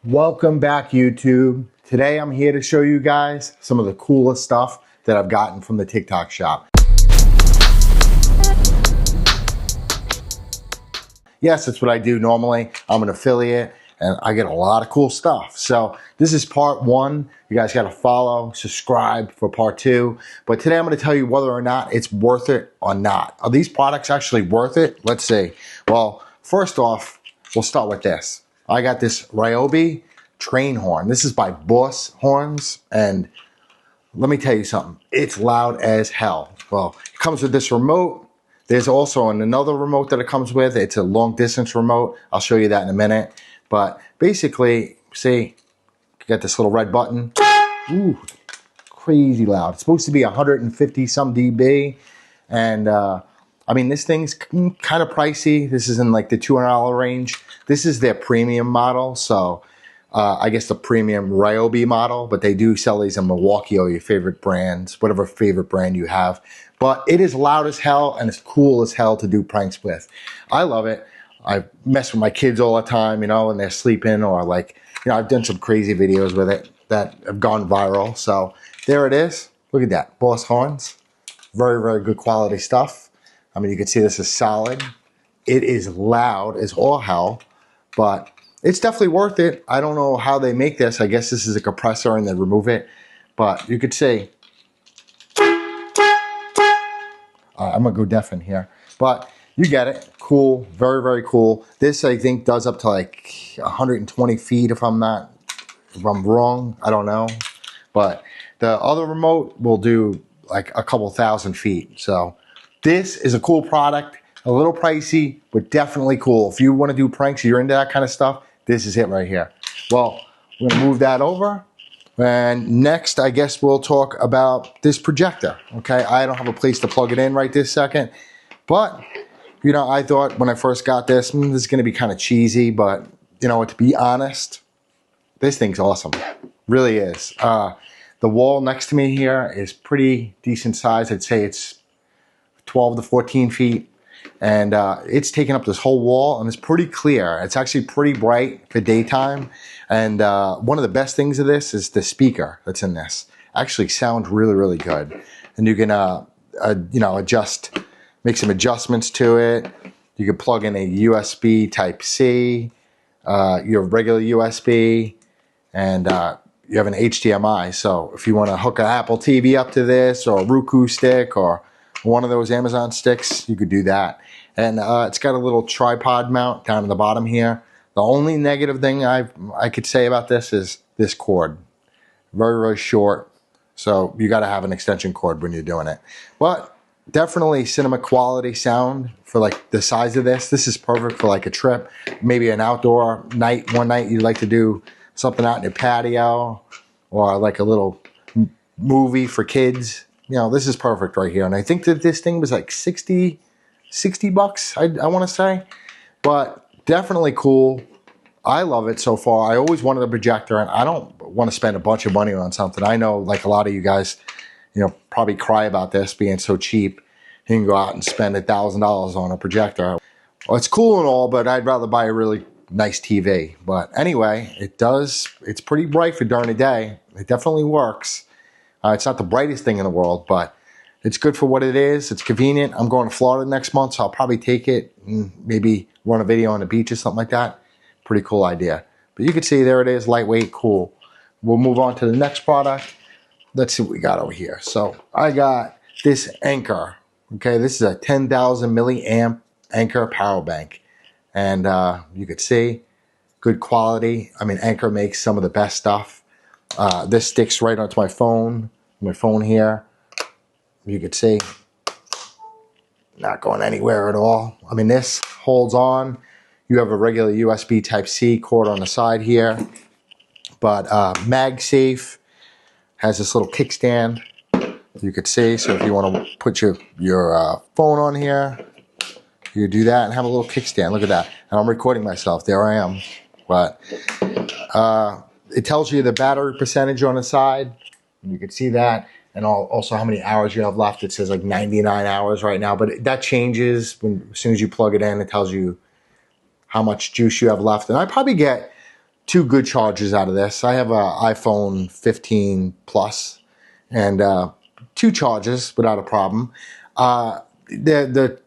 Welcome back, YouTube. Today I'm here to show you guys some of the coolest stuff that I've gotten from the TikTok shop. Yes, that's what I do normally. I'm an affiliate and I get a lot of cool stuff. So this is part one. You guys got to follow, subscribe for part two. But today I'm going to tell you whether or not it's worth it or not. Are these products actually worth it? Let's see. Well, first off, we'll start with this. I got this Ryobi train horn. This is by Boss Horns, and let me tell you something. It's loud as hell. Well, it comes with this remote. There's also another remote that it comes with. It's a long distance remote. I'll show you that in a minute. But basically, see, you got this little red button. Ooh, crazy loud. It's supposed to be 150 some dB, and I mean, this thing's kind of pricey. This is in like the $200 range. This is their premium model, so I guess the premium Ryobi model, but they do sell these in Milwaukee or your favorite brands, whatever favorite brand you have. But it is loud as hell and it's cool as hell to do pranks with. I love it. I mess with my kids all the time, you know, when they're sleeping, or like, you know, I've done some crazy videos with it that have gone viral. So there it is. Look at that. Boss Horns. Very, very good quality stuff. I mean, you can see this is solid. It is loud as all hell, but it's definitely worth it. I don't know how they make this. I guess this is a compressor and they remove it, but you could see. I'm gonna go deaf in here, but you get it. Cool, very, very cool. This I think does up to like 120 feet if I'm wrong, I don't know. But the other remote will do like a couple thousand feet. So this is a cool product, a little pricey, but definitely cool. If you want to do pranks, you're into that kind of stuff, this is it right here. Well, we're going to move that over. And next, I guess we'll talk about this projector. Okay, I don't have a place to plug it in right this second. But, you know, I thought when I first got this, this is going to be kind of cheesy. But, you know, to be honest, this thing's awesome. Really is. The wall next to me here is pretty decent size. I'd say it's 12 to 14 feet. And it's taking up this whole wall, and it's pretty clear. It's actually pretty bright for daytime. And one of the best things of this is the speaker that's in this. Actually sounds really, really good. And you can, you know, make some adjustments to it. You can plug in a USB Type-C, your regular USB, and you have an HDMI. So if you want to hook an Apple TV up to this, or a Roku stick, or one of those Amazon sticks, you could do that. And it's got a little tripod mount down at the bottom here. The only negative thing I could say about this is this cord. Very, very short. So you got to have an extension cord when you're doing it. But definitely cinema quality sound for like the size of this. This is perfect for like a trip, maybe an outdoor night. One night you'd like to do something out in your patio, or like a little movie for kids. You know, this is perfect right here. And I think that this thing was like 60 bucks, I want to say. But definitely cool. I love it so far. I always wanted a projector, and I don't want to spend a bunch of money on something. I know like a lot of you guys, you know, probably cry about this being so cheap. You can go out and spend $1,000 on a projector. Well, it's cool and all, but I'd rather buy a really nice TV. But anyway, it's pretty bright for during the day. It definitely works. It's not the brightest thing in the world, but it's good for what it is. It's convenient. I'm going to Florida next month, so I'll probably take it and maybe run a video on the beach or something like that. Pretty cool idea. But you can see there it is, lightweight, cool. We'll move on to the next product. Let's see what we got over here. So I got this Anker. Okay, this is a 10,000 milliamp Anker power bank. And you could see, good quality. I mean, Anker makes some of the best stuff. This sticks right onto my phone here. You could see, not going anywhere at all. I mean, this holds on. You have a regular USB Type-C cord on the side here, but MagSafe has this little kickstand. You could see, so if you want to put your phone on here, you do that and have a little kickstand. Look at that. And I'm recording myself. There I am. But it tells you the battery percentage on the side. You can see that. And also how many hours you have left. It says like 99 hours right now. But that changes as soon as you plug it in. It tells you how much juice you have left. And I probably get 2 good charges out of this. I have a iPhone 15 Plus and 2 charges without a problem. The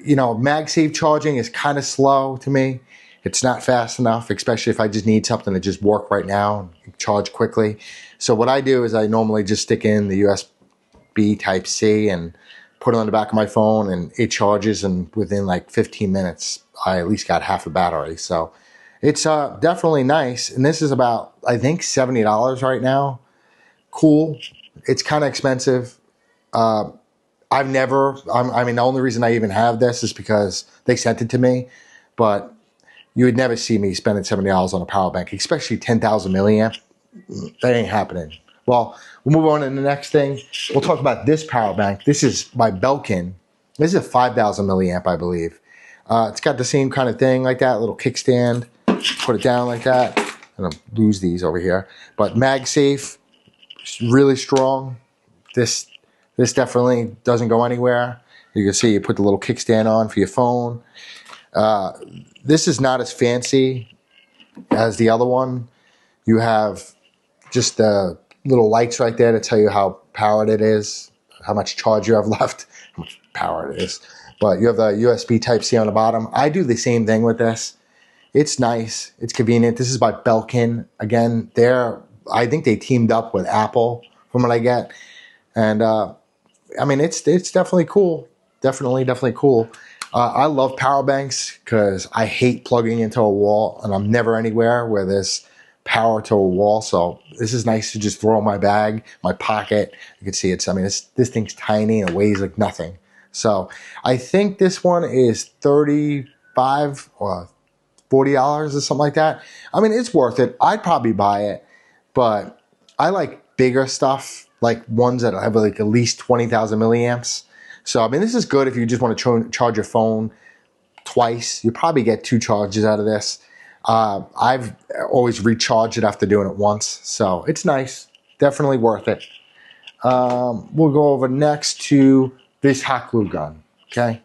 MagSafe charging is kind of slow to me. It's not fast enough, especially if I just need something to just work right now and charge quickly. So what I do is I normally just stick in the USB Type-C and put it on the back of my phone, and it charges, and within like 15 minutes, I at least got half a battery. So it's definitely nice. And this is about, I think, $70 right now. Cool. It's kind of expensive. The only reason I even have this is because they sent it to me, but you would never see me spending $70 on a power bank, especially 10,000 milliamp. That ain't happening. Well, we'll move on to the next thing. We'll talk about this power bank. This is by Belkin. This is a 5,000 milliamp, I believe. It's got the same kind of thing like that, little kickstand. Put it down like that. I'm going to lose these over here. But MagSafe, really strong. This definitely doesn't go anywhere. You can see you put the little kickstand on for your phone. This is not as fancy as the other one. You have just the little lights right there to tell you how powered it is, how much charge you have left, how much power it is. But you have the USB Type-C on the bottom. I do the same thing with this. It's nice. It's convenient. This is by Belkin. Again, I think they teamed up with Apple from what I get. And it's definitely cool. Definitely cool. I love power banks because I hate plugging into a wall, and I'm never anywhere where there's power to a wall. So this is nice to just throw in my bag, my pocket. You can see this thing's tiny and it weighs like nothing. So I think this one is $35 or $40 or something like that. It's worth it. I'd probably buy it, but I like bigger stuff, like ones that have like at least 20,000 milliamps. So, this is good if you just want to charge your phone twice. You probably get 2 charges out of this. I've always recharged it after doing it once. So, it's nice. Definitely worth it. We'll go over next to this hot glue gun. Okay?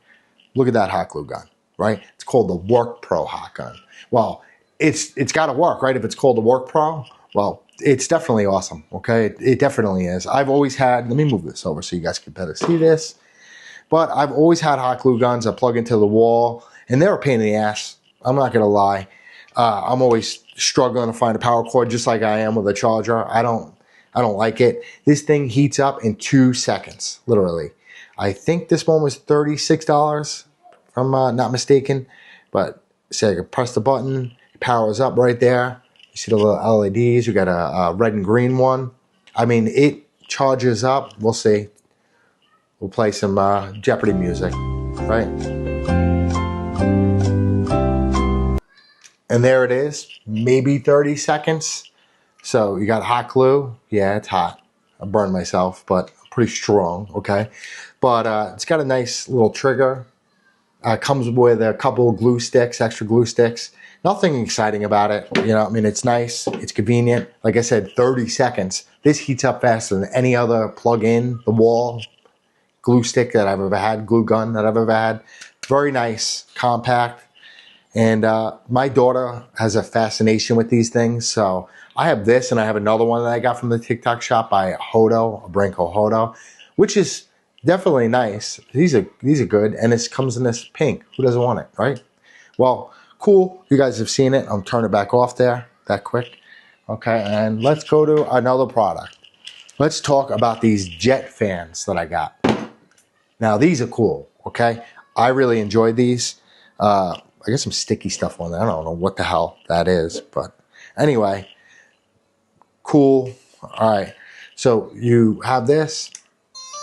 Look at that hot glue gun, right? It's called the Work Pro hot gun. Well, it's got to work, right? If it's called the Work Pro, well, it's definitely awesome, okay? It definitely is. I've always had, let me move this over so you guys can better see this. But I've always had hot glue guns that plug into the wall, and they're a pain in the ass. I'm not going to lie. I'm always struggling to find a power cord, just like I am with a charger. I don't like it. This thing heats up in 2 seconds, literally. I think this one was $36, if I'm not mistaken. But say I could press the button, it powers up right there. You see the little LEDs. You got a red and green one. It charges up. We'll see. We'll play some Jeopardy music, right? And there it is, maybe 30 seconds. So you got hot glue. Yeah, it's hot. I burned myself, but pretty strong, okay? But it's got a nice little trigger. Comes with a couple of glue sticks, extra glue sticks. Nothing exciting about it. It's nice. It's convenient. Like I said, 30 seconds. This heats up faster than any other plug-in, the wall glue stick that I've ever had, glue gun that I've ever had. Very nice, compact. And my daughter has a fascination with these things. So I have this, and I have another one that I got from the TikTok shop by Hodo, a brand called Hodo, which is definitely nice. These are good, and it comes in this pink. Who doesn't want it, right? Well, cool. You guys have seen it. I'm turning it back off there that quick. Okay, and let's go to another product. Let's talk about these jet fans that I got. Now, these are cool, okay? I really enjoyed these. I got some sticky stuff on there. I don't know what the hell that is, but anyway, cool. All right, so you have this.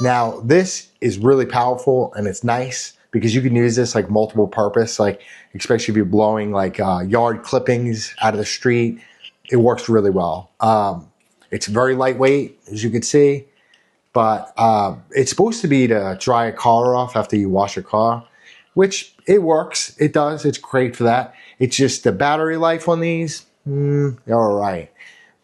Now, this is really powerful, and it's nice because you can use this like multiple purpose, like especially if you're blowing like yard clippings out of the street. It works really well. It's very lightweight, as you can see. But it's supposed to be to dry a car off after you wash your car, which it works. It does. It's great for that. It's just the battery life on these, they're all right.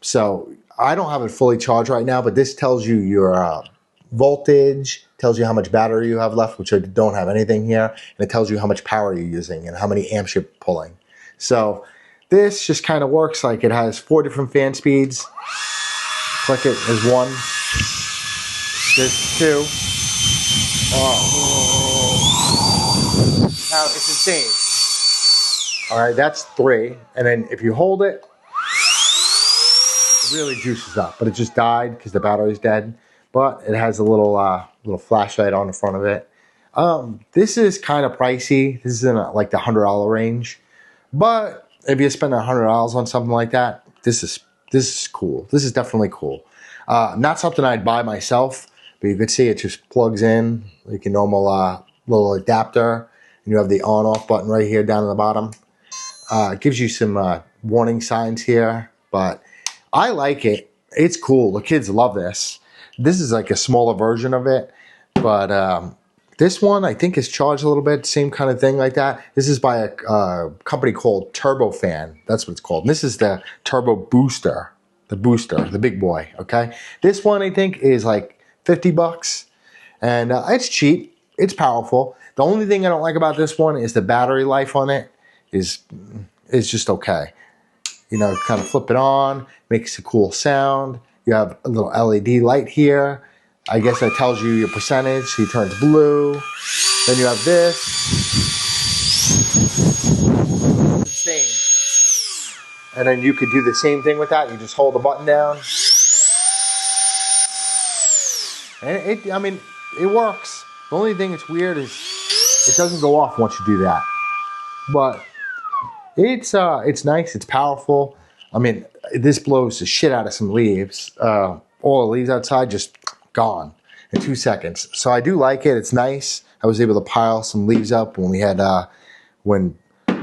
So I don't have it fully charged right now, but this tells you your voltage, tells you how much battery you have left, which I don't have anything here, and it tells you how much power you're using and how many amps you're pulling. So This just kind of works like it has 4 different fan speeds. Click it as 1. There's 2. Now it's insane. All right, that's 3. And then if you hold it, it really juices up. But it just died because the battery's dead. But it has a little flashlight on the front of it. This is kind of pricey. This is in like the $100 range. But if you spend $100 on something like that, this is cool. This is definitely cool. Not something I'd buy myself, but you can see it just plugs in like a normal little adapter. And you have the on-off button right here down at the bottom. It gives you some warning signs here, but I like it. It's cool. The kids love this. This is like a smaller version of it, but this one I think is charged a little bit, same kind of thing like that. This is by a company called Turbofan. That's what it's called. And this is the Turbo Booster, the big boy, okay? This one I think is like $50, and it's cheap. It's powerful. The only thing I don't like about this one is the battery life on it is just okay. You know, kind of flip it on, makes a cool sound. You have a little LED light here. I guess that tells you your percentage. So it turns blue. Then you have this. Same. And then you could do the same thing with that. You just hold the button down. And I mean, it works. The only thing that's weird is it doesn't go off once you do that. But it's nice. It's powerful. I mean, this blows the shit out of some leaves. All the leaves outside just gone in 2 seconds. So I do like it. It's nice. I was able to pile some leaves up when we had when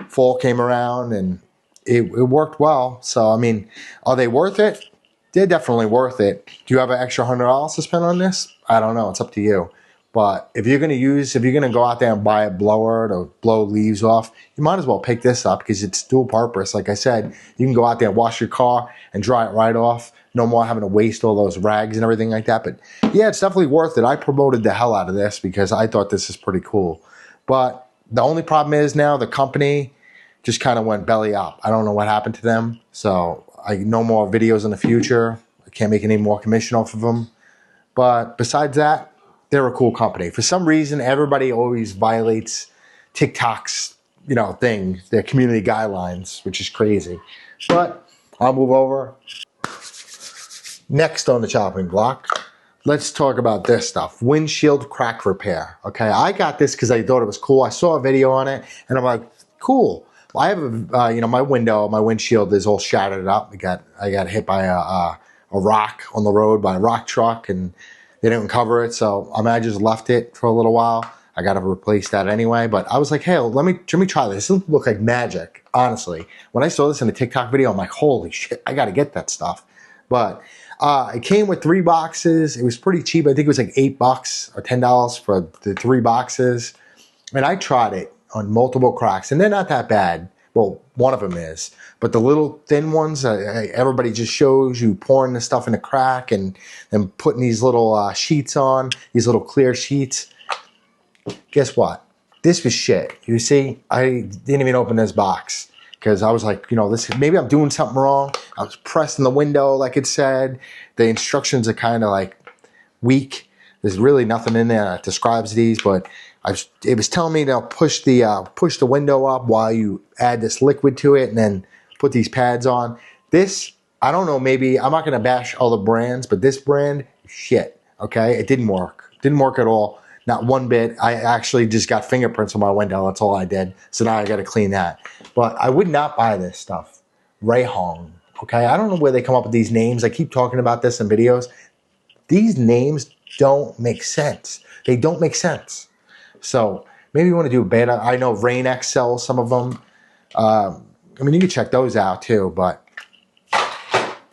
fall came around, and it worked well. So I mean, are they worth it? They're definitely worth it. Do you have an extra $100 to spend on this? I don't know. It's up to you. But if you're gonna go out there and buy a blower to blow leaves off, you might as well pick this up because it's dual purpose. Like I said, you can go out there and wash your car and dry it right off. No more having to waste all those rags and everything like that. But yeah, it's definitely worth it. I promoted the hell out of this because I thought this is pretty cool. But the only problem is now the company just kind of went belly up. I don't know what happened to them. So no more videos in the future. I can't make any more commission off of them. But besides that, they're a cool company. For some reason, everybody always violates TikTok's, thing, their community guidelines, which is crazy. But I'll move over. Next on the chopping block, let's talk about this stuff. Windshield crack repair. Okay, I got this because I thought it was cool. I saw a video on it, and I'm like, cool. Well, I have my windshield is all shattered up. I got hit by a rock on the road by a rock truck, and they didn't cover it, so I just left it for a little while. I got to replace that anyway, but I was like, hey, let me try this. This looks like magic, honestly. When I saw this in a TikTok video, I'm like, holy shit, I got to get that stuff. But it came with 3 boxes. It was pretty cheap. I think it was like $8 or $10 for the 3 boxes. And I tried it on multiple cracks, and they're not that bad. Well, one of them is. But the little thin ones, everybody just shows you pouring the stuff in a crack and then putting these little sheets on, these little clear sheets. Guess what? This was shit. You see, I didn't even open this box because I was like, maybe I'm doing something wrong. I was pressing the window like it said. The instructions are kind of like weak. There's really nothing in there that describes these, but it was telling me to push the window up while you add this liquid to it and then put these pads on. This, I don't know, maybe, I'm not going to bash all the brands, but this brand, shit, okay? It didn't work. Didn't work at all. Not one bit. I actually just got fingerprints on my window. That's all I did. So now I got to clean that. But I would not buy this stuff. Rayhong, okay? I don't know where they come up with these names. I keep talking about this in videos. These names don't make sense. They don't make sense. So maybe you want to do a beta. I know Rain-X sells some of them. I mean, you can check those out too, but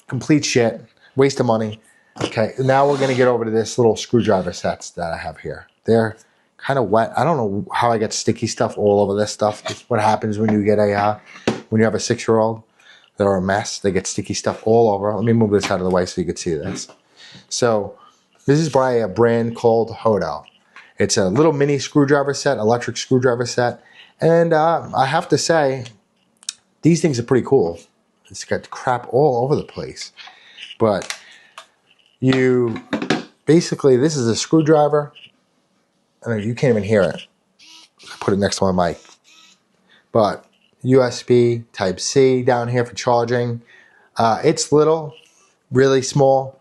complete shit. Waste of money. Okay, now we're going to get over to this little screwdriver sets that I have here. They're kind of wet. I don't know how I get sticky stuff all over this stuff. It's what happens when you get when you have a 6-year-old. They're a mess. They get sticky stuff all over. Let me move this out of the way so you can see this. So this is by a brand called Hodo. It's a little mini screwdriver set, electric screwdriver set. And I have to say, these things are pretty cool. It's got crap all over the place. But you, basically, this is a screwdriver. And you can't even hear it. I put it next to my mic. But USB Type-C down here for charging. It's little, really small.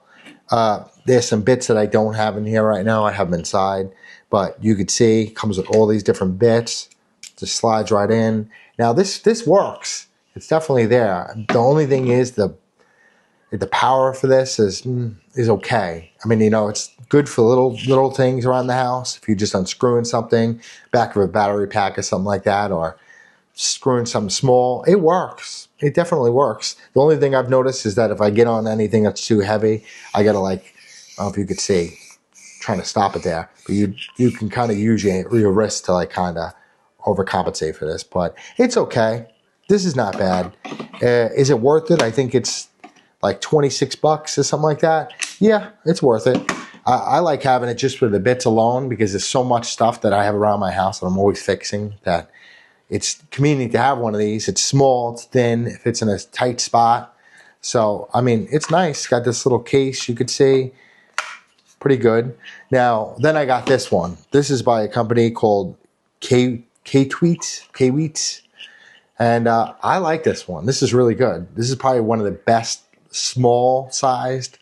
There's some bits that I don't have in here right now. I have them inside. But you could see, it comes with all these different bits. Just slides right in. Now this works. It's definitely there. The only thing is the power for this is okay. I mean, you know, it's good for little things around the house. If you're just unscrewing something, back of a battery pack or something like that, or screwing something small, it works. It definitely works. The only thing I've noticed is that if I get on anything that's too heavy, I gotta, like, I don't know if you could see, trying to stop it there, but you can kind of use your wrist to, like, kind of overcompensate for this. But it's okay. This is not bad. Is it worth it? I think it's like 26 bucks or something like that. Yeah, it's worth it. I like having it just for the bits alone because there's so much stuff that I have around my house that I'm always fixing that it's convenient to have one of these. It's small, it's thin, it fits in a tight spot. So, I mean, it's nice. It's got this little case you could see. Pretty good. Now, then I got this one. This is by a company called K-Tweets. And I like this one. This is really good. This is probably one of the best small-sized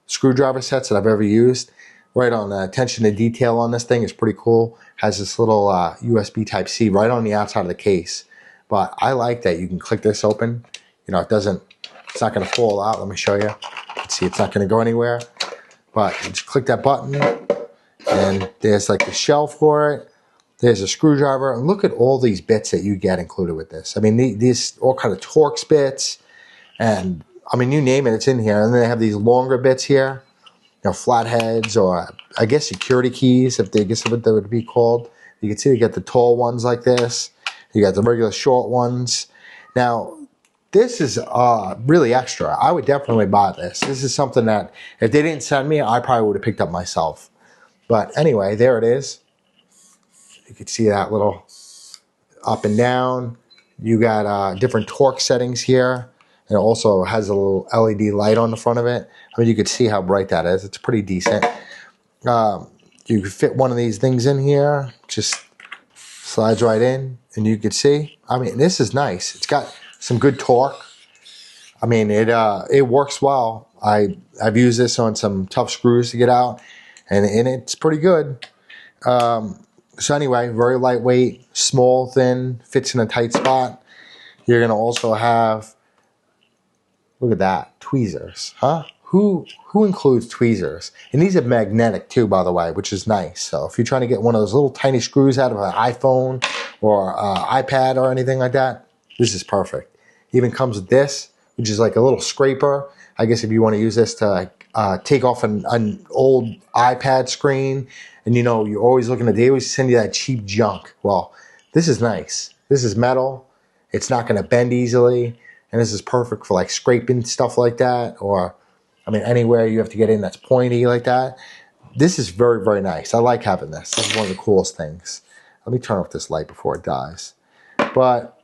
screwdriver sets that I've ever used. Right on attention to detail on this thing is pretty cool. Has this little USB Type-C right on the outside of the case. But I like that you can click this open. You know, it's not going to fall out. Let me show you. You can see it's not going to go anywhere. But you just click that button, and there's like the shell for it. There's a screwdriver, and look at all these bits that you get included with this. I mean, these all kind of Torx bits, and I mean, you name it, it's in here. And then they have these longer bits here, you know, flatheads, or I guess security keys, if they guess what they would be called. You can see they got the tall ones like this. You got the regular short ones. Now, this is really extra. I would definitely buy this. This is something that if they didn't send me, I probably would have picked up myself. But anyway, there it is. You can see that little up and down. You got different torque settings here. And it also has a little LED light on the front of it. I mean, you could see how bright that is. It's pretty decent. You could fit one of these things in here. Just slides right in. And you could see. I mean, this is nice. It's got some good torque. I mean, it works well. I've used this on some tough screws to get out. And it's pretty good. So anyway, very lightweight, small, thin, fits in a tight spot. You're going to also have, look at that, tweezers, huh? Who includes tweezers? And these are magnetic too, by the way, which is nice. So if you're trying to get one of those little tiny screws out of an iPhone or iPad or anything like that, this is perfect. Even comes with this, which is like a little scraper. I guess if you want to use this to take off an old iPad screen, and you know, you're always looking at, they always send you that cheap junk. Well, this is nice. This is metal. It's not going to bend easily. And this is perfect for like scraping stuff like that. Or, I mean, anywhere you have to get in that's pointy like that. This is very, very nice. I like having this. This is one of the coolest things. Let me turn off this light before it dies. But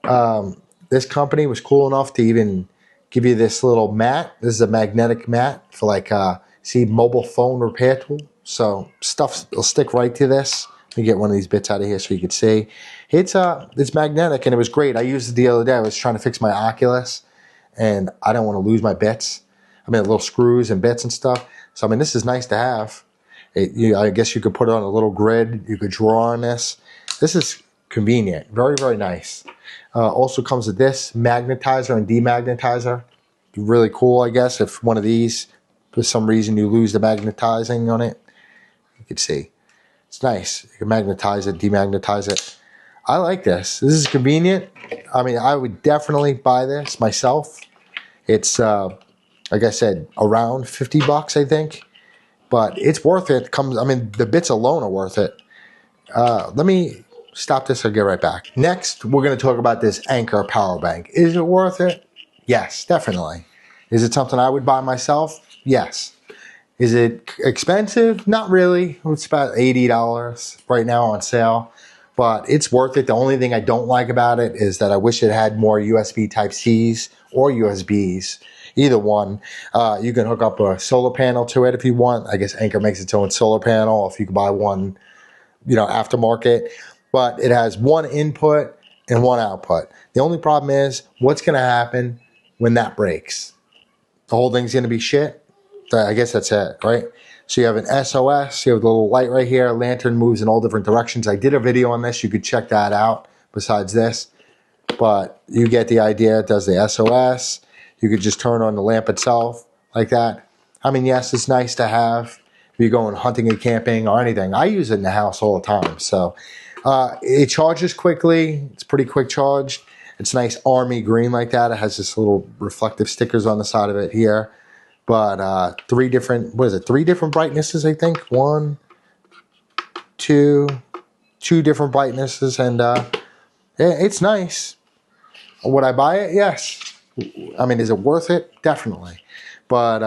this company was cool enough to even give you this little mat. This is a magnetic mat for like, see, mobile phone repair tool. So stuff will stick right to this. Let me get one of these bits out of here so you can see. It's magnetic, and it was great. I used it the other day. I was trying to fix my Oculus, and I don't want to lose my bits. I mean, little screws and bits and stuff. So, I mean, this is nice to have. I guess you could put it on a little grid. You could draw on this. This is convenient. Very, very nice. Also comes with this magnetizer and demagnetizer. Really cool, I guess, if one of these, for some reason, you lose the magnetizing on it. You can see. It's nice. You can magnetize it, demagnetize it. I like this. This is convenient. I mean, I would definitely buy this myself. It's, like I said, around 50 bucks, I think. But it's worth it. I mean, the bits alone are worth it. Let me stop this and get right back. Next, we're going to talk about this Anker power bank. Is it worth it? Yes, definitely. Is it something I would buy myself? Yes. Is it expensive? Not really. It's about $80 right now on sale. but it's worth it. The only thing I don't like about it is that I wish it had more USB Type-Cs or USBs. Either one. You can hook up a solar panel to it if you want. I guess Anker makes its own solar panel if you can buy one, aftermarket. But it has one input and one output. The only problem is what's going to happen when that breaks. The whole thing's going to be shit. I guess that's it, right? So you have an SOS, you have the little light right here, lantern moves in all different directions. I did a video on this, you could check that out besides this. But you get the idea, it does the SOS. You could just turn on the lamp itself like that. I mean, yes, it's nice to have if you're going hunting and camping or anything. I use it in the house all the time. So it charges quickly. It's pretty quick charged. It's nice army green like that. It has this little reflective stickers on the side of it here. But three different brightnesses, I think. One, two different brightnesses. And it's nice. Would I buy it? Yes. I mean, is it worth it? Definitely. But,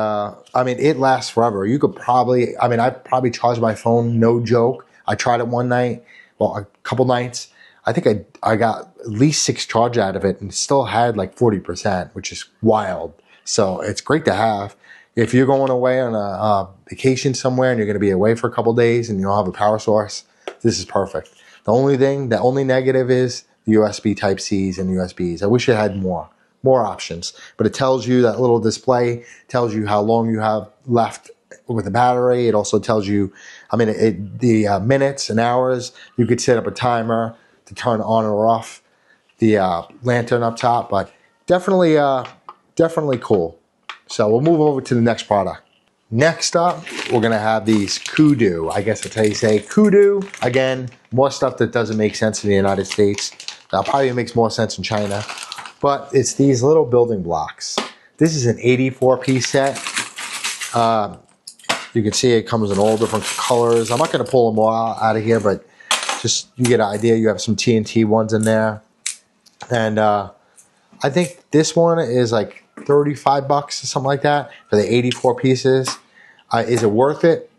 I mean, it lasts forever. You could probably, I probably charged my phone, no joke. I tried it one night, well, a couple nights. I think I got at least 6 charge out of it and still had like 40%, which is wild. So it's great to have. If you're going away on a vacation somewhere and you're going to be away for a couple days and you don't have a power source, this is perfect. The only negative is the USB Type-Cs and USBs. I wish it had more options, but it tells you, that little display tells you how long you have left with the battery. It also tells you, the minutes and hours. You could set up a timer to turn on or off the lantern up top, but definitely cool. So we'll move over to the next product. Next up, we're going to have these kudu. I guess that's how you say kudu. Again, more stuff that doesn't make sense in the United States. That probably makes more sense in China. But it's these little building blocks. This is an 84-piece set. You can see it comes in all different colors. I'm not going to pull them all out of here, but just you get an idea. You have some TNT ones in there. And I think this one is like $35 or something like that for the 84 pieces. Is it worth it?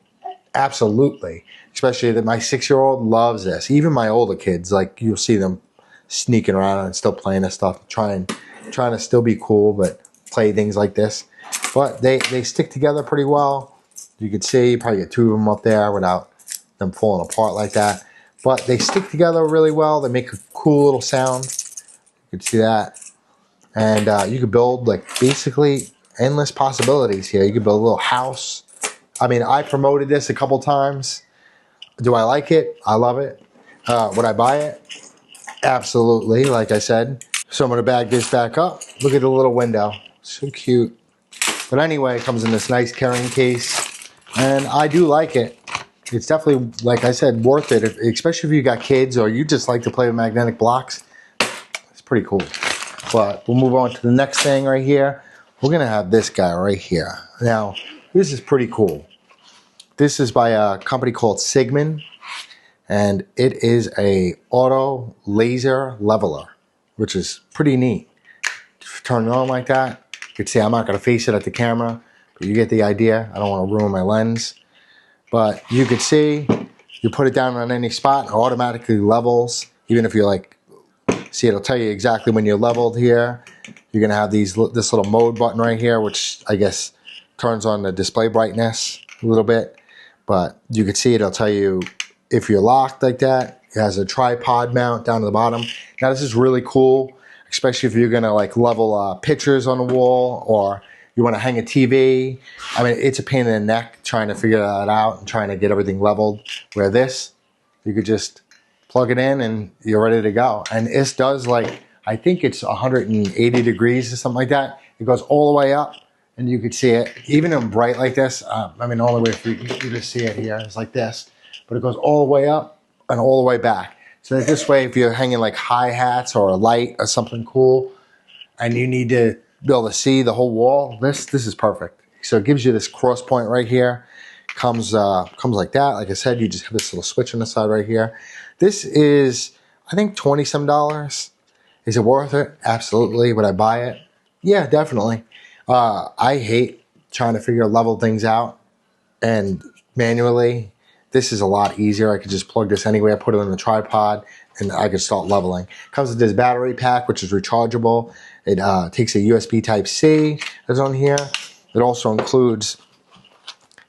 Absolutely. Especially that my 6-year-old loves this. Even my older kids, like you'll see them sneaking around and still playing this stuff, trying to still be cool, but play things like this. But they stick together pretty well. You can see, you probably get 2 of them up there without them falling apart like that. But they stick together really well. They make a cool little sound. You can see that. And you could build like basically endless possibilities here. You could build a little house. I promoted this a couple times. Do I like it? I love it. Would I buy it? Absolutely, like I said. So I'm going to bag this back up. Look at the little window. So cute. But anyway, it comes in this nice carrying case. And I do like it. It's definitely, like I said, worth it. Especially if you got kids or you just like to play with magnetic blocks. It's pretty cool. But we'll move on to the next thing right here. We're going to have this guy right here. Now, this is pretty cool. This is by a company called Sigmund. And it is a auto laser leveler, which is pretty neat. Turn it on like that. You can see I'm not going to face it at the camera, but you get the idea. I don't want to ruin my lens. But you can see, you put it down on any spot, it automatically levels. Even if you're like, see, it'll tell you exactly when you're leveled here. You're going to have this little mode button right here, which I guess turns on the display brightness a little bit. But you can see it'll tell you if you're locked like that. It has a tripod mount down to the bottom. Now this is really cool, especially if you're going to like level pictures on the wall or you want to hang a TV. It's a pain in the neck trying to figure that out and trying to get everything leveled. Where this, you could just plug it in and you're ready to go. And this does like, I think it's 180 degrees or something like that. It goes all the way up and you could see it. Even in bright like this, all the way for you to see it here. It's like this. But it goes all the way up and all the way back. So that this way, if you're hanging like hi-hats or a light or something cool, and you need to be able to see the whole wall, this is perfect. So it gives you this cross point right here. Comes like that. Like I said, you just have this little switch on the side right here. This is, I think, $20-some. Is it worth it? Absolutely. Would I buy it? Yeah, definitely. I hate trying to level things out and manually. This is a lot easier. I could just plug this anywhere, put it on the tripod, and I could start leveling. Comes with this battery pack, which is rechargeable. It takes a USB Type-C that's on here. It also includes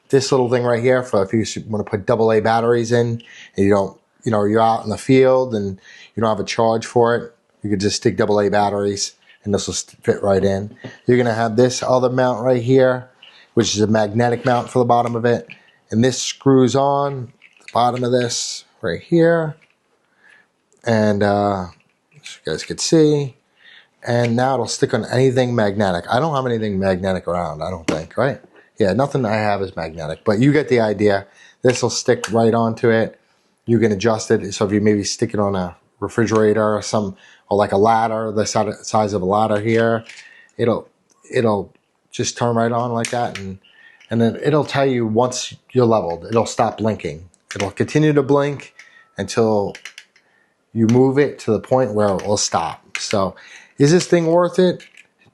this little thing right here for if you want to put AA batteries in, and you don't, you're out in the field and you don't have a charge for it. You could just stick AA batteries, and this will fit right in. You're gonna have this other mount right here, which is a magnetic mount for the bottom of it, and this screws on the bottom of this right here, and as you guys can see. And now it'll stick on anything magnetic. I don't have anything magnetic around, I don't think, right? Yeah, nothing I have is magnetic, but you get the idea. This will stick right onto it. You can adjust it. So if you maybe stick it on a refrigerator or like a ladder, the size of a ladder here, it'll just turn right on like that, and then it'll tell you once you're leveled. It'll stop blinking. It'll continue to blink until you move it to the point where it will stop. So is this thing worth it?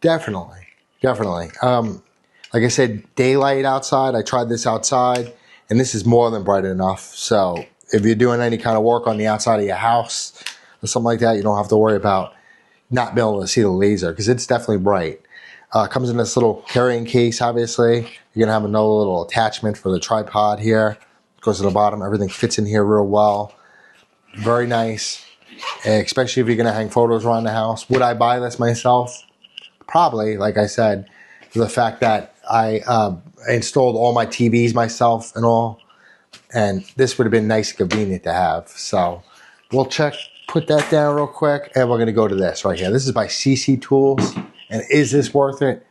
Definitely. Definitely. Like I said, daylight outside. I tried this outside, and this is more than bright enough. So if you're doing any kind of work on the outside of your house or something like that, you don't have to worry about not being able to see the laser, because it's definitely bright. Comes in this little carrying case, obviously. You're going to have another little attachment for the tripod here. Goes to the bottom. Everything fits in here real well. Very nice. Especially if you're going to hang photos around the house. Would I buy this myself? Probably, like I said, for the fact that I installed all my TVs myself and all. And this would have been nice and convenient to have. So we'll put that down real quick, and we're going to go to this right here. This is by Seesii Tools. And is this worth it?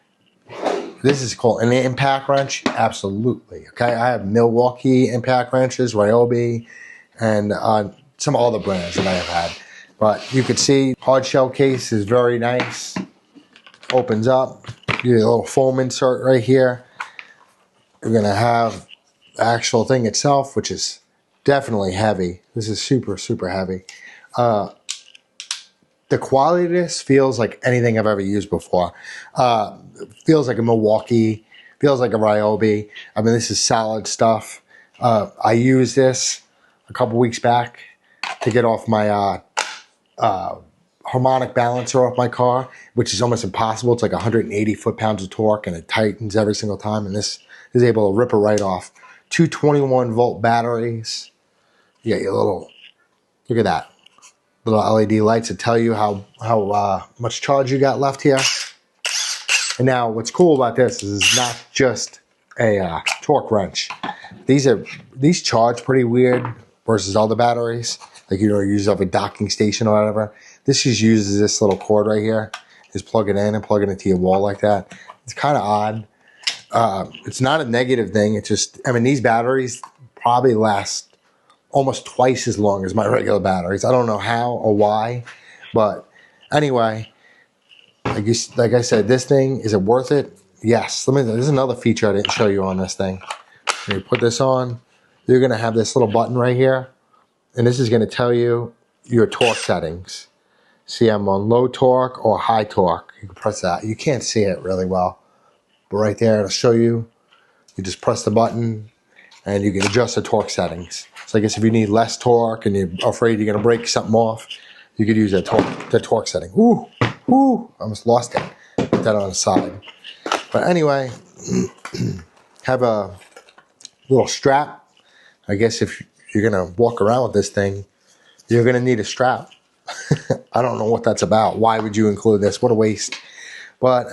This is called an impact wrench. Absolutely. Okay, I have Milwaukee impact wrenches, Ryobi, and some other brands that I have had. But you can see hard shell case is very nice. Opens up. You get a little foam insert right here. You're going to have the actual thing itself, which is definitely heavy. This is super, super heavy. The quality of this feels like anything I've ever used before. Feels like a Milwaukee. Feels like a Ryobi. I mean, this is solid stuff. I used this a couple weeks back to get off my harmonic balancer off my car, which is almost impossible. It's like 180 foot-pounds of torque, and it tightens every single time, and this is able to rip it right off. 2 21-volt batteries. You got your little, look at that, little LED lights that tell you how much charge you got left here. And now what's cool about this is it's not just a torque wrench. These charge pretty weird versus other batteries. Like, you use up a docking station or whatever. This just uses this little cord right here. Just plug it in and plug it into your wall like that. It's kind of odd. It's not a negative thing. It's just, I mean, these batteries probably last almost twice as long as my regular batteries. I don't know how or why, but anyway, like I said, this thing, is it worth it? Yes. There's another feature I didn't show you on this thing. When you put this on, you're going to have this little button right here, and this is going to tell you your torque settings. See, I'm on low torque or high torque. You can press that. You can't see it really well, but right there it'll show you. You just press the button, and you can adjust the torque settings. So I guess if you need less torque and you're afraid you're going to break something off, you could use the torque setting. Ooh, I almost lost it. Put that on the side. But anyway, have a little strap. I guess if you're going to walk around with this thing, you're going to need a strap. I don't know what that's about. Why would you include this? What a waste. But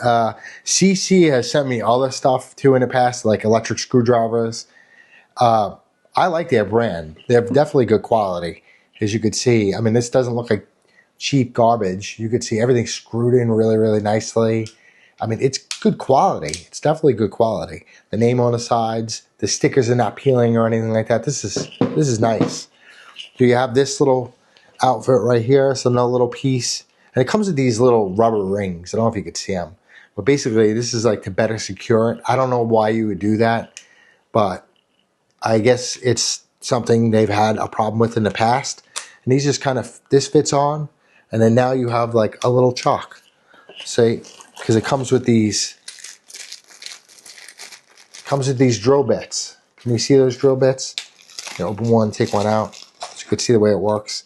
Seesii has sent me other stuff too in the past, like electric screwdrivers. I like their brand. They have definitely good quality, as you could see. I mean, this doesn't look like cheap garbage. You could see everything screwed in really, really nicely. I mean, it's good quality. It's definitely good quality. The name on the sides, the stickers are not peeling or anything like that. This is nice. So you have this little outfit right here. So another little piece. And it comes with these little rubber rings. I don't know if you could see them. But basically, this is like to better secure it. I don't know why you would do that, but I guess it's something they've had a problem with in the past. And these just kind of, this fits on. And then now you have like a little chalk. See, because it comes with these drill bits. Can you see those drill bits? You open one, take one out. So you can see the way it works.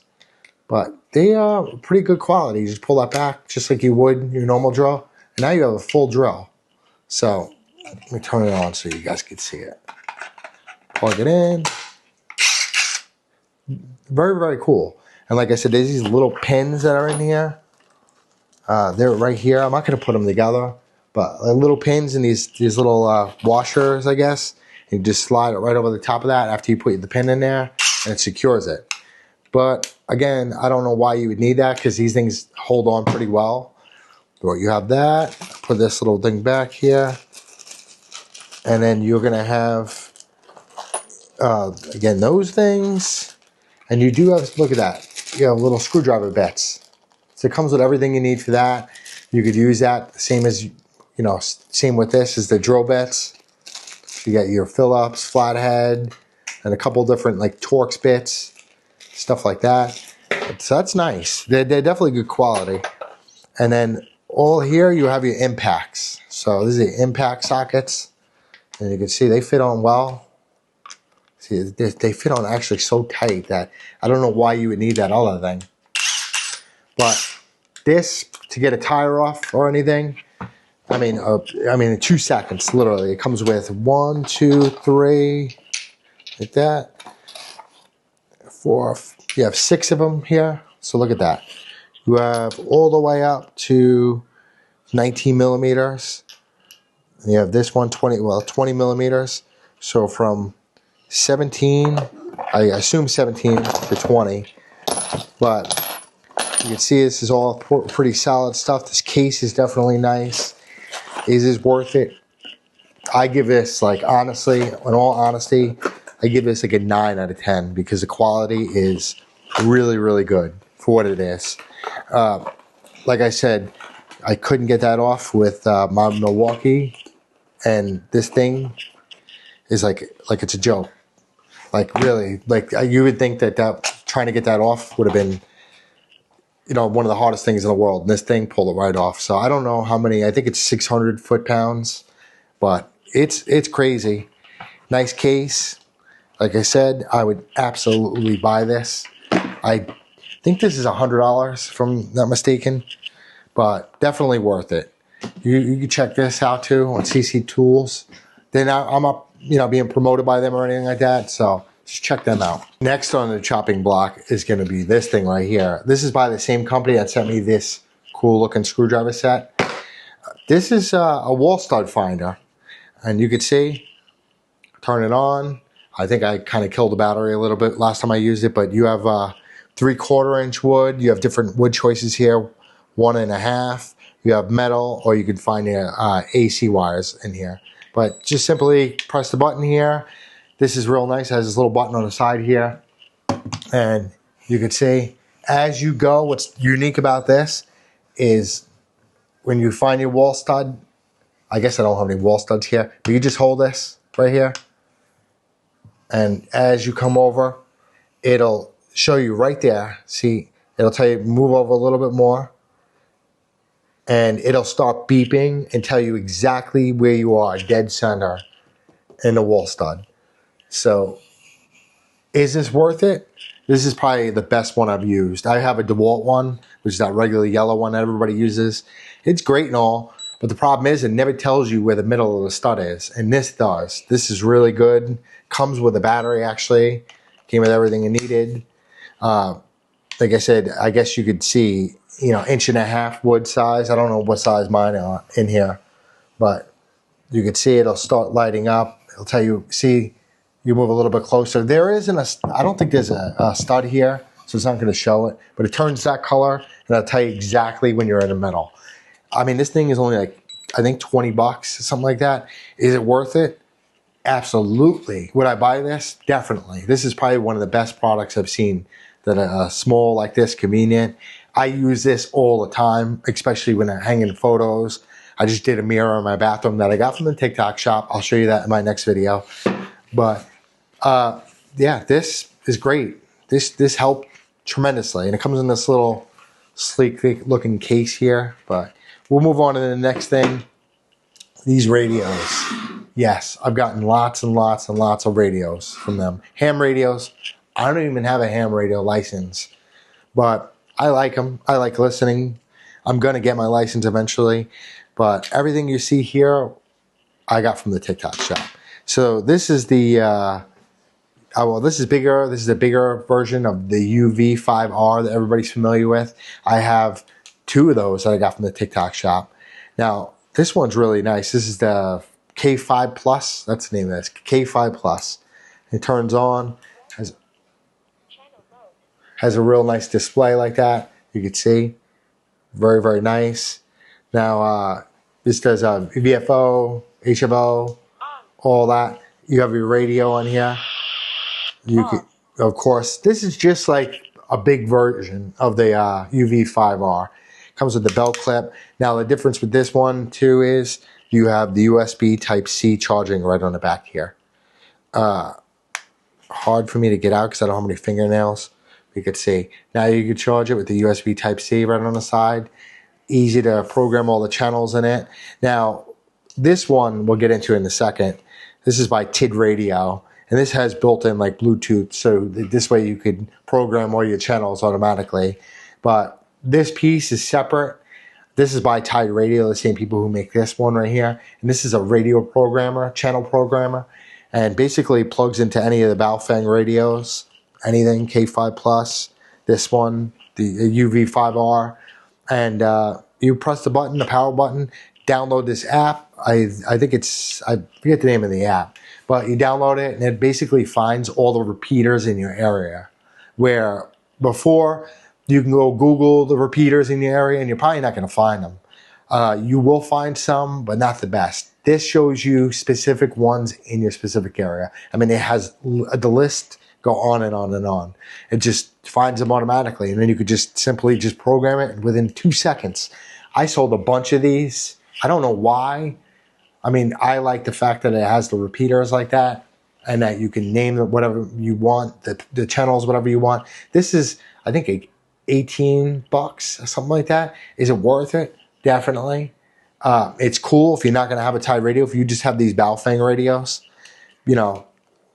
But they are pretty good quality. You just pull that back just like you would your normal drill. And now you have a full drill. So let me turn it on so you guys can see it. Plug it in. Very, very cool. And like I said, there's these little pins that are in here. They're right here. I'm not going to put them together. But little pins and these little washers, I guess. You just slide it right over the top of that after you put the pin in there. And it secures it. But again, I don't know why you would need that because these things hold on pretty well. But you have that. Put this little thing back here. And then you're going to have, again, those things. And you do have, look at that. You have little screwdriver bits. So it comes with everything you need for that. You could use that same as, same with this is the drill bits. You got your Phillips, flathead, and a couple different like Torx bits. Stuff like that. So that's nice. They're definitely good quality. And then all here you have your impacts. So these are the impact sockets. And you can see they fit on well. See, they fit on actually so tight that I don't know why you would need that other thing. But this, to get a tire off or anything, I mean in 2 seconds, literally. It comes with 1, 2, 3, like that. 4, you have 6 of them here. So look at that. You have all the way up to 19 millimeters. And you have this one, 20 millimeters. So from 17, I assume 17 to 20. But you can see this is all pretty solid stuff. This case is definitely nice. Is this worth it? I give this, like, honestly, in all honesty, I give this like a 9 out of 10 because the quality is really, really good for what it is. Like I said, I couldn't get that off with my Milwaukee, and this thing is like it's a joke. Like really, like you would think that trying to get that off would have been, one of the hardest things in the world. And this thing pulled it right off. So I don't know how many. I think it's 600 foot-pounds, but it's crazy. Nice case. Like I said, I would absolutely buy this. I think this is $100, if I'm not mistaken, but definitely worth it. You can check this out too on Seesii Tools. Then I'm up, being promoted by them or anything like that, so just check them out. Next on the chopping block is going to be this thing right here. This is by the same company that sent me this cool looking screwdriver set. This is a wall stud finder, and you can see, turn it on. I think I kind of killed the battery a little bit last time I used it, but you have 3/4 inch wood. You have different wood choices here, 1.5. You have metal, or you can find your AC wires in here. But just simply press the button here. This is real nice. It has this little button on the side here. And you can see as you go, what's unique about this is when you find your wall stud, I guess I don't have any wall studs here, but you just hold this right here. And as you come over, it'll show you right there. See, it'll tell you move over a little bit more. And it'll start beeping and tell you exactly where you are, dead center in the wall stud. So, is this worth it? This is probably the best one I've used. I have a DeWalt one, which is that regular yellow one that everybody uses. It's great and all, but the problem is it never tells you where the middle of the stud is. And this does. This is really good. Comes with a battery, actually. Came with everything you needed. Like I said, I guess you could see, 1.5 wood size. I don't know what size mine are in here, but you can see it'll start lighting up. It'll tell you, see, you move a little bit closer. There isn't I don't think there's a stud here, so it's not going to show it, but it turns that color, and it'll tell you exactly when you're in the middle. I mean, this thing is only like, I think $20, something like that. Is it worth it? Absolutely. Would I buy this? Definitely. This is probably one of the best products I've seen that are small like this, convenient. I use this all the time, especially when I'm hanging photos. I just did a mirror in my bathroom that I got from the TikTok shop. I'll show you that in my next video. But yeah, this is great. This helped tremendously. And it comes in this little sleek looking case here. But we'll move on to the next thing. These radios. Yes, I've gotten lots and lots and lots of radios from them. Ham radios. I don't even have a ham radio license, but I like them. I like listening. I'm going to get my license eventually, but everything you see here, I got from the TikTok shop. So this is the, well, this is bigger. This is a bigger version of the UV5R that everybody's familiar with. I have two of those that I got from the TikTok shop. Now, this one's really nice. This is the K5 Plus. That's the name of this, K5 Plus. It turns on, has a real nice display like that. You can see, very, very nice. Now, this does VFO, HFO, all that. You have your radio on here. You can, of course, this is just like a big version of the UV5R. Comes with the belt clip. Now, the difference with this one, too, is you have the USB Type-C charging right on the back here. Hard for me to get out because I don't have any fingernails. You could see. Now you can charge it with the USB Type-C right on the side. Easy to program all the channels in it. Now, this one we'll get into in a second. This is by Tidradio. And this has built-in like Bluetooth. So this way you could program all your channels automatically. But this piece is separate. This is by Tidradio, the same people who make this one right here. And this is a radio programmer, channel programmer. And basically plugs into any of the Baofeng radios, anything, K5 Plus, this one, the UV5R. And you press the button, the power button, download this app. I think it's, I forget the name of the app, but you download it and it basically finds all the repeaters in your area. Where before, you can go Google the repeaters in your area and you're probably not going to find them. You will find some, but not the best. This shows you specific ones in your specific area. I mean, it has the list go on and on and on. It just finds them automatically, and then you could just simply just program it within 2 seconds. I sold a bunch of these. I don't know why. I mean, I like the fact that it has the repeaters like that, and that you can name it whatever you want, the channels, whatever you want. This is, I think, $18 or something like that. Is it worth it? Definitely. It's cool if you're not going to have a Tide radio. If you just have these Baofeng radios, you know,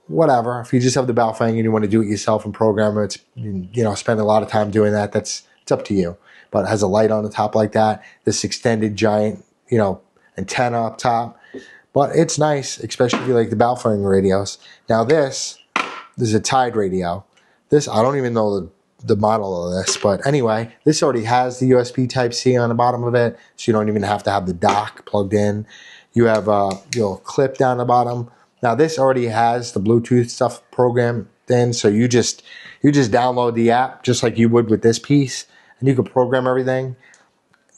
whatever. If you just have the Baofeng and you want to do it yourself and program it, you know, spend a lot of time doing that, it's up to you. But it has a light on the top like that. This extended giant, you know, antenna up top. But it's nice, especially if you like the Baofeng radios. Now this is a Tide radio. This, I don't even know the model of this, but anyway, this already has the USB Type-C on the bottom of it, so you don't even have to have the dock plugged in. You have a little clip down the bottom. Now this already has the Bluetooth stuff programmed in, so you just download the app just like you would with this piece, and you can program everything.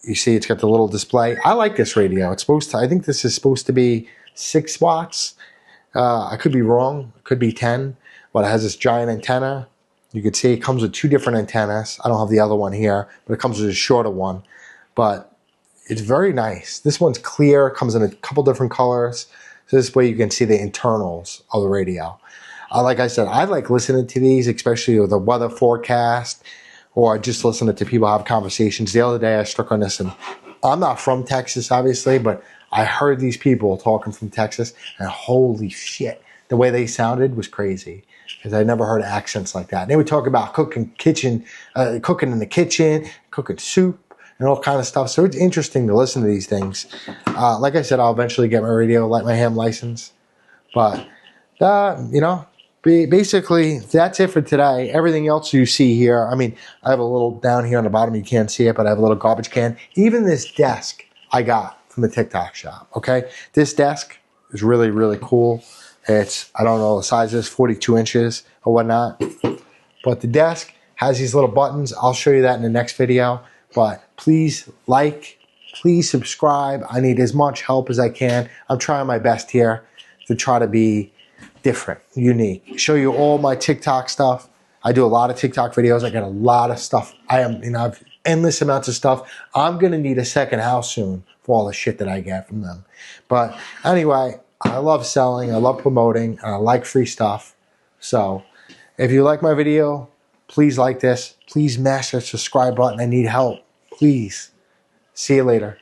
You see it's got the little display. I like this radio. It's supposed to, I think this is supposed to be 6 watts. I could be wrong. It could be 10, but it has this giant antenna. You can see it comes with 2 different antennas. I don't have the other one here, but it comes with a shorter one. But it's very nice. This one's clear, comes in a couple different colors. So this way you can see the internals of the radio. Like I said, I like listening to these, especially with the weather forecast, or just listening to people have conversations. The other day I struck on this, and I'm not from Texas, obviously, but I heard these people talking from Texas, and holy shit, the way they sounded was crazy. Because I never heard accents like that. And they would talk about cooking in the kitchen, cooking soup, and all kind of stuff. So it's interesting to listen to these things. Like I said, I'll eventually get my radio, like my ham license. But, you know, basically, that's it for today. Everything else you see here, I mean, I have a little down here on the bottom. You can't see it, but I have a little garbage can. Even this desk I got from the TikTok shop, okay? This desk is really, really cool. It's, I don't know the size is, 42 inches or whatnot. But the desk has these little buttons. I'll show you that in the next video. But please like, please subscribe. I need as much help as I can. I'm trying my best here to try to be different, unique. Show you all my TikTok stuff. I do a lot of TikTok videos. I got a lot of stuff. I've endless amounts of stuff. I'm going to need a second house soon for all the shit that I get from them. But anyway, I love selling, I love promoting, and I like free stuff. So if you like my video, please like this. Please mash that subscribe button. I need help. Please. See you later.